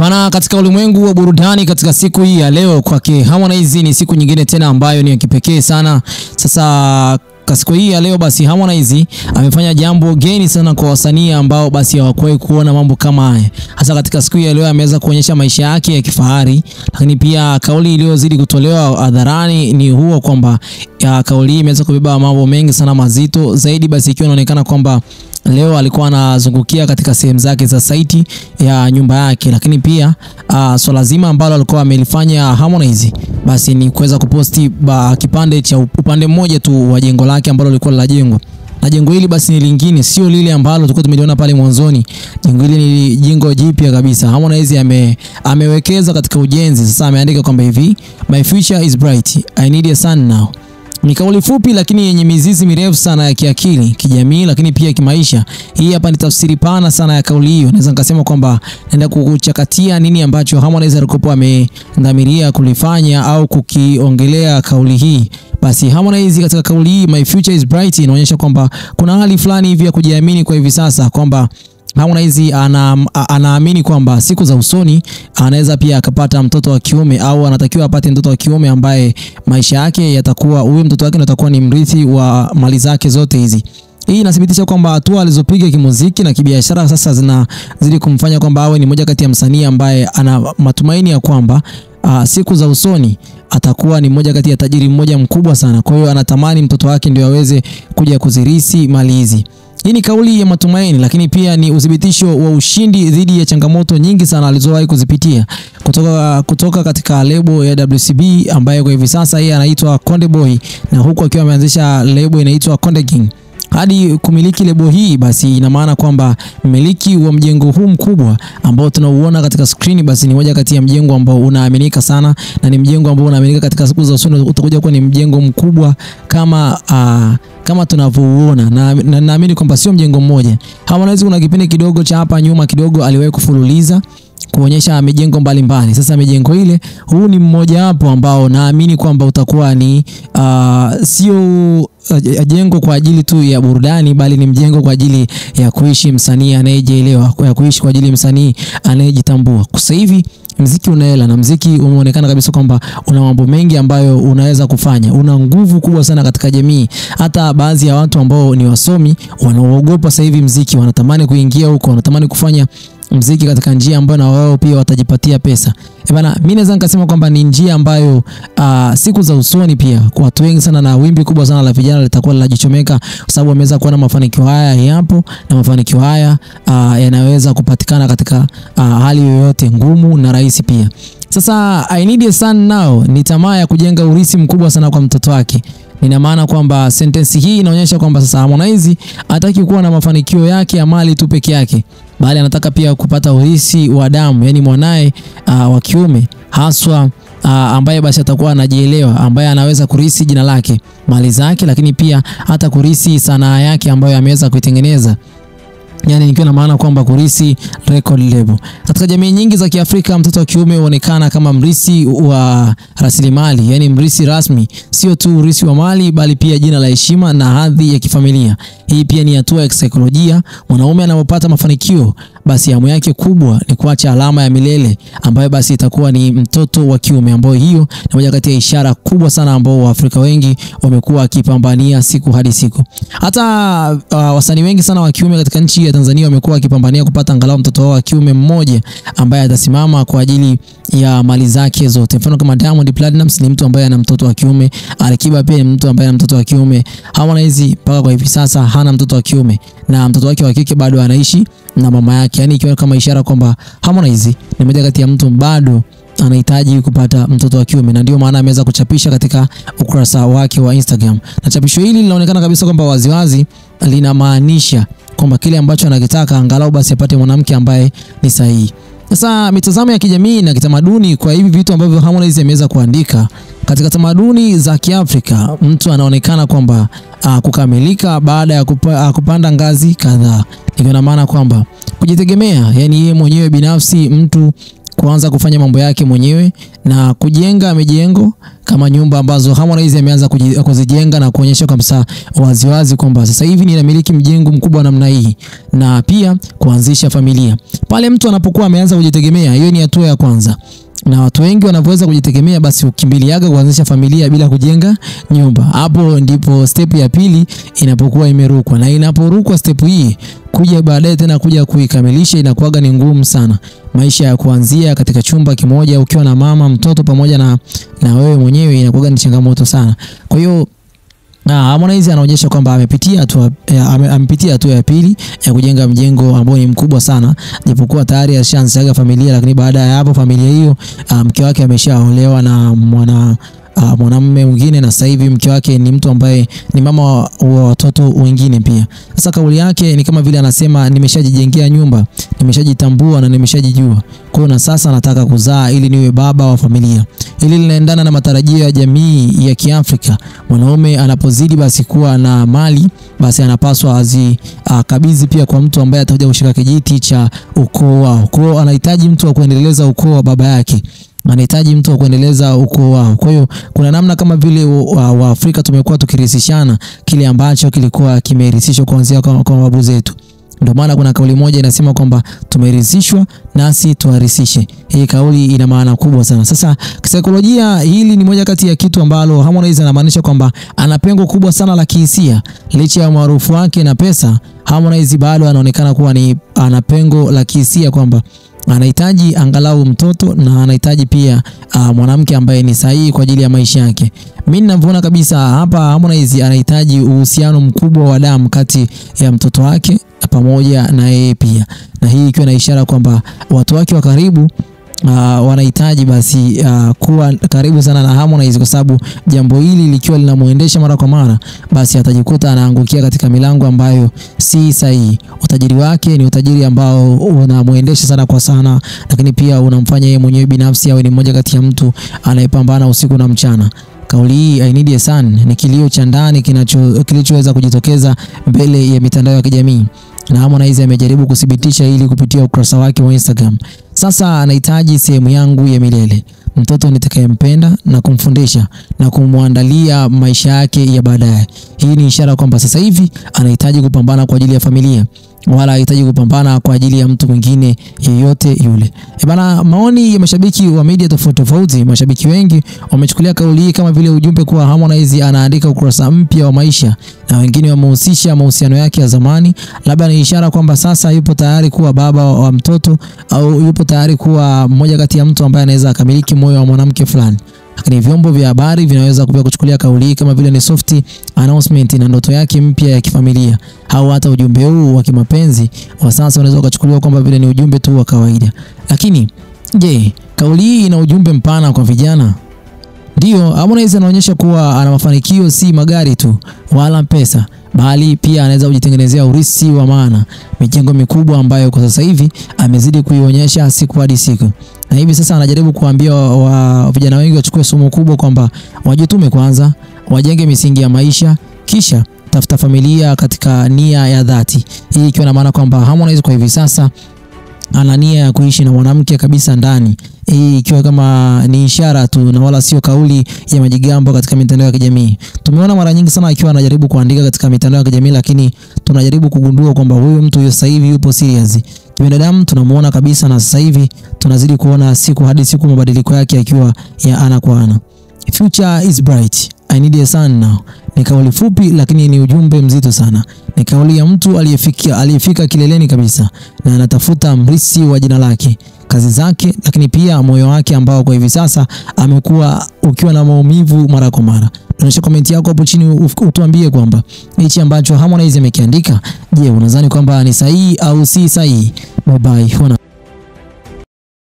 Bana, katika ulimwengu wa burudani katika siku hii ya leo kwake Harmonize ni siku nyingine tena ambayo ni ya kipekee sana. Sasa kwa siku hii ya leo basi Harmonize amefanya jambo geni sana kwa wasanii ambao basi hawakuwahi kuona mambo kama haya. Hasa katika siku hii ya leo ameweza kuonyesha maisha yake ya kifahari, lakini pia kauli iliyozidi kutolewa hadharani ni huo kwamba kauli imeweza kubeba mambo mengi sana mazito zaidi, basi ikiwa inaonekana kwamba leo alikuwa anazungukia katika sehemu zake za site ya nyumba yake, lakini pia swala zima ambalo alikuwa amelifanya Harmonize basi ni kuweza kuposti kipande cha upande mmoja tu wa jengo lake ambalo lilikuwa la jengo. Na jengo hili basi ni lingine, sio lile ambalo tulikuwa tumeliona pale mwanzoni. Jengo hili ni jengo jipya kabisa. Harmonize amewekeza katika ujenzi. Sasa ameandika kwamba hivi, my future is bright, I need a sun now. Ni kauli fupi lakini yenye mizizi mirefu sana ya kiakili, kijamii, lakini pia kimaisha. Hii hapa ni tafsiri pana sana ya kauli hiyo. Naweza nikasema kwamba naenda kukuchakatia nini ambacho Harmonize alikuwa amedhamiria kulifanya au kukiongelea kauli hii. Basi Harmonize katika kauli hii my future is bright inaonyesha kwamba kuna hali fulani hivi ya kujiamini kwa hivi sasa, kwamba Harmonize anaamini kwamba siku za usoni anaweza pia akapata mtoto wa kiume, au anatakiwa apate mtoto wa kiume ambaye maisha yake yatakuwa, huyo mtoto wake atakuwa ni mrithi wa mali zake zote hizi. Hii inathibitisha kwamba hatua alizopiga kimuziki na kibiashara sasa zinazidi kumfanya kwamba awe ni moja kati ya msanii ambaye ana matumaini ya kwamba siku za usoni atakuwa ni moja kati ya tajiri mmoja mkubwa sana. Kwa hiyo anatamani mtoto wake ndio aweze kuja kuzirisi mali hizi. Hii ni kauli ya matumaini, lakini pia ni udhibitisho wa ushindi dhidi ya changamoto nyingi sana alizowahi kuzipitia kutoka katika lebo ya WCB ambaye kwa hivi sasa yeye anaitwa Konde Boy, na huko akiwa ameanzisha lebo inaitwa Konde King. Hadi kumiliki lebo hii basi ina maana kwamba mmiliki wa mjengo huu mkubwa ambao tunauona katika screen basi ni moja kati ya mjengo ambao unaaminika sana, na ni mjengo ambao unaaminika katika siku za usoni utakuja kuwa ni mjengo mkubwa kama tunavyoona, na naamini kwamba sio mjengo mmoja. Harmonize kuna kipindi kidogo cha hapa nyuma kidogo aliwahi kufululiza kuonyesha mijengo mbalimbali. Sasa mijengo ile, huu ni mmoja wapo ambao naamini kwamba utakuwa ni sio jengo kwa ajili tu ya burudani, bali ni mjengo kwa ajili ya kuishi msanii anayejielewa, kwa kuishi kwa ajili ya msanii anayejitambua. Kwa sasa hivi muziki unaela, na muziki umeonekana kabisa kwamba una mambo mengi ambayo unaweza kufanya. Una nguvu kubwa sana katika jamii. Hata baadhi ya watu ambao ni wasomi wanaogopa sasa hivi muziki, wanatamani kuingia huko, wanatamani kufanya muziki katika njia ambayo na wao pia watajipatia pesa. Bana, mimi naweza nikasema kwamba ni njia ambayo siku za usoni pia kwa watu wengi sana, na wimbi kubwa sana la vijana litakuwa linajichomeka, kwa sababu wameweza kuona mafanikio haya yapo, na mafanikio haya yanaweza kupatikana katika hali yoyote ngumu na rahisi pia. Sasa I need a son now ni tamaa ya kujenga urithi mkubwa sana kwa mtoto wake. Ina maana kwamba sentence hii inaonyesha kwamba sasa Harmonize hataki kuwa na mafanikio yake ya mali tu peke yake, bali anataka pia kupata urithi wa damu, yani mwanae wa kiume haswa ambaye basi atakuwa anajielewa, ambaye anaweza kurithi jina lake, mali zake, lakini pia hata kurithi sanaa yake ambayo ameweza kuitengeneza. Yani nikiwa na maana kwamba kurithi record label. Katika jamii nyingi za Kiafrika mtoto wa kiume huonekana kama mrithi wa rasilimali, yani mrithi rasmi, sio tu urithi wa mali bali pia jina la heshima na hadhi ya kifamilia. Hii pia ni hatua ya kisaikolojia. Mwanaume anapopata mafanikio basi hamu yake kubwa ni kuacha alama ya milele ambayo basi itakuwa ni mtoto wa kiume, ambayo hiyo ni moja kati ya ishara kubwa sana ambao Waafrika wengi wamekuwa wakipambania siku hadi siku. Hata wasanii wengi sana wa kiume katika nchi ya Tanzania wamekuwa wakipambania kupata angalau mtoto wao wa kiume mmoja ambaye atasimama kwa ajili ya mali zake zote. Mfano kama Diamond Platnumz ni mtu ambaye ana mtoto wa kiume, Alikiba pia ni mtu ambaye ana mtoto wa kiume. Harmonize mpaka kwa hivi sasa hana mtoto wa kiume, na mtoto wake wa kike bado anaishi na mama yake, yani ikiwa kama ishara kwamba Harmonize ni mmoja kati ya mtu bado anahitaji kupata mtoto wa kiume, na ndio maana ameweza kuchapisha katika ukurasa wake wa Instagram. Na chapisho hili linaonekana kabisa kwamba waziwazi linamaanisha kwamba kile ambacho anakitaka angalau basi apate mwanamke ambaye ni sahihi. Sasa mitazamo ya kijamii na kitamaduni kwa hivi vitu ambavyo Harmonize ameweza kuandika, katika tamaduni za Kiafrika mtu anaonekana kwamba kukamilika baada ya kupanda ngazi kadhaa. Ina maana kwamba kujitegemea, yani yeye mwenyewe binafsi, mtu kuanza kufanya mambo yake mwenyewe na kujenga mijengo kama nyumba ambazo Harmonize ameanza kuzijenga na kuonyesha kabisa waziwazi kwamba sasa hivi ninamiliki mjengo mkubwa namna hii, na pia kuanzisha familia. Pale mtu anapokuwa ameanza kujitegemea, hiyo ni hatua ya kwanza. Na watu wengi wanapoweza kujitegemea, basi ukimbiliaga kuanzisha familia bila kujenga nyumba. Hapo ndipo step ya pili inapokuwa imerukwa, na inaporukwa step hii, kuja baadaye tena kuja kuikamilisha inakuwaga ni ngumu sana. Maisha ya kuanzia katika chumba kimoja ukiwa na mama, mtoto pamoja na wewe mwenyewe inakuwaga ni changamoto sana. Kwa hiyo Harmonize anaonyesha kwamba amepitia hatua ya pili ya kujenga mjengo ambao ni mkubwa sana, japokuwa tayari ashaanza familia, lakini baada ya hapo familia hiyo mke wake ameshaolewa na mwanamume mwingine, na sasa hivi mke wake ni mtu ambaye ni mama wa watoto wengine pia. Sasa kauli yake ni kama vile anasema nimeshajijengea nyumba, nimeshajitambua na nimeshajijua. Kwa hiyo na sasa nataka kuzaa ili niwe baba wa familia. Hili linaendana na matarajio ya jamii ya Kiafrika. Mwanaume anapozidi basi kuwa na mali, basi anapaswa kabidhi pia kwa mtu ambaye atakuja kushika kijiti cha ukoo wao. Kwa hiyo anahitaji mtu wa kuendeleza ukoo wa baba yake, anahitaji mtu wa kuendeleza ukoo wao. Kwa hiyo kuna namna kama vile wa Afrika tumekuwa tukirisishana kile ambacho kilikuwa kimerisishwa kuanzia kwa babu zetu. Ndio maana kuna kauli moja inasema kwamba tumerisishwa nasi tuarisishe. Hii kauli ina maana kubwa sana. Sasa kisaikolojia, hili ni moja kati ya kitu ambalo Harmonize anamaanisha kwamba ana pengo kubwa sana la kihisia. Licha ya maarufu wake na pesa, Harmonize bado anaonekana kuwa ana pengo la kihisia, kwamba anahitaji angalau mtoto na anahitaji pia mwanamke ambaye ni sahihi kwa ajili ya maisha yake. Mimi ninavyoona kabisa hapa, Harmonize anahitaji uhusiano mkubwa wa damu kati ya mtoto wake pamoja na yeye pia, na hii ikiwa na ishara kwamba watu wake wa karibu wanahitaji basi kuwa karibu sana na Harmonize, kwa sababu jambo hili likiwa linamuendesha mara kwa mara, basi atajikuta anaangukia katika milango ambayo si sahihi. Utajiri wake ni utajiri ambao unamuendesha sana kwa sana, lakini pia unamfanya yeye mwenyewe binafsi awe ni mmoja kati ya mtu anayepambana usiku na mchana. Kauli hii I need a son ni kilio cha ndani kilichoweza kujitokeza mbele ya mitandao ya kijamii, na Harmonize amejaribu kudhibitisha hili kupitia ukurasa wake wa Instagram. Sasa anahitaji sehemu yangu ya milele, mtoto nitakayempenda na kumfundisha na kumwandalia maisha yake ya baadaye. Hii ni ishara kwamba sasa hivi anahitaji kupambana kwa ajili ya familia, wala hahitaji kupambana kwa ajili ya mtu mwingine yeyote yule. Bana, maoni ya mashabiki wa media tofauti, mashabiki wengi wamechukulia kauli hii kama vile ujumbe kuwa Harmonize anaandika ukurasa mpya wa maisha, na wengine wamehusisha mahusiano yake ya zamani. Labda ni ishara kwamba sasa yupo tayari kuwa baba wa mtoto, au yupo tayari kuwa mmoja kati ya mtu ambaye anaweza akamiliki moyo wa mwanamke fulani. Lakini vyombo vya habari vinaweza kuchukulia kauli hii kama vile ni soft announcement na ndoto yake mpya ya kifamilia, au hata ujumbe huu wa kimapenzi wa sasa unaweza kuchukuliwa kwamba vile ni ujumbe tu wa kawaida. Lakini je, kauli hii ina ujumbe mpana kwa vijana? Ndio, Harmonize anaonyesha kuwa ana mafanikio si magari tu wala pesa, bali pia anaweza kujitengenezea urithi wa maana, mijengo mikubwa ambayo kwa sasa hivi amezidi kuionyesha siku hadi siku. Na hivi sasa anajaribu kuambia vijana wengi wachukue somo kubwa kwamba wajitume kwanza, wajenge misingi ya maisha, kisha tafuta familia katika nia ya dhati. Hii ikiwa na maana kwamba Harmonize kwa hivi sasa ana nia ya kuishi na mwanamke kabisa ndani. Hii ikiwa kama ni ishara tu na wala sio kauli ya majigambo katika mitandao ya kijamii. Tumeona mara nyingi sana akiwa anajaribu kuandika katika mitandao ya kijamii, lakini tunajaribu kugundua kwamba huyu mtu sasa hivi yupo serious. Kibinadamu tunamuona kabisa, na sasa hivi tunazidi kuona siku hadi siku mabadiliko yake akiwa ya ana kwa ana. Future is bright. I need a son now. Ni kauli fupi lakini ni ujumbe mzito sana. Ni kauli ya mtu aliyefika kileleni kabisa na anatafuta mrithi wa jina lake, kazi zake, lakini pia moyo wake ambao kwa hivi sasa amekuwa ukiwa na maumivu mara kwa mara. Tunaonyesha comment yako hapo chini, utuambie kwamba hichi ambacho Harmonize amekiandika, je, unadhani kwamba ni sahihi au si sahihi? Bye bye.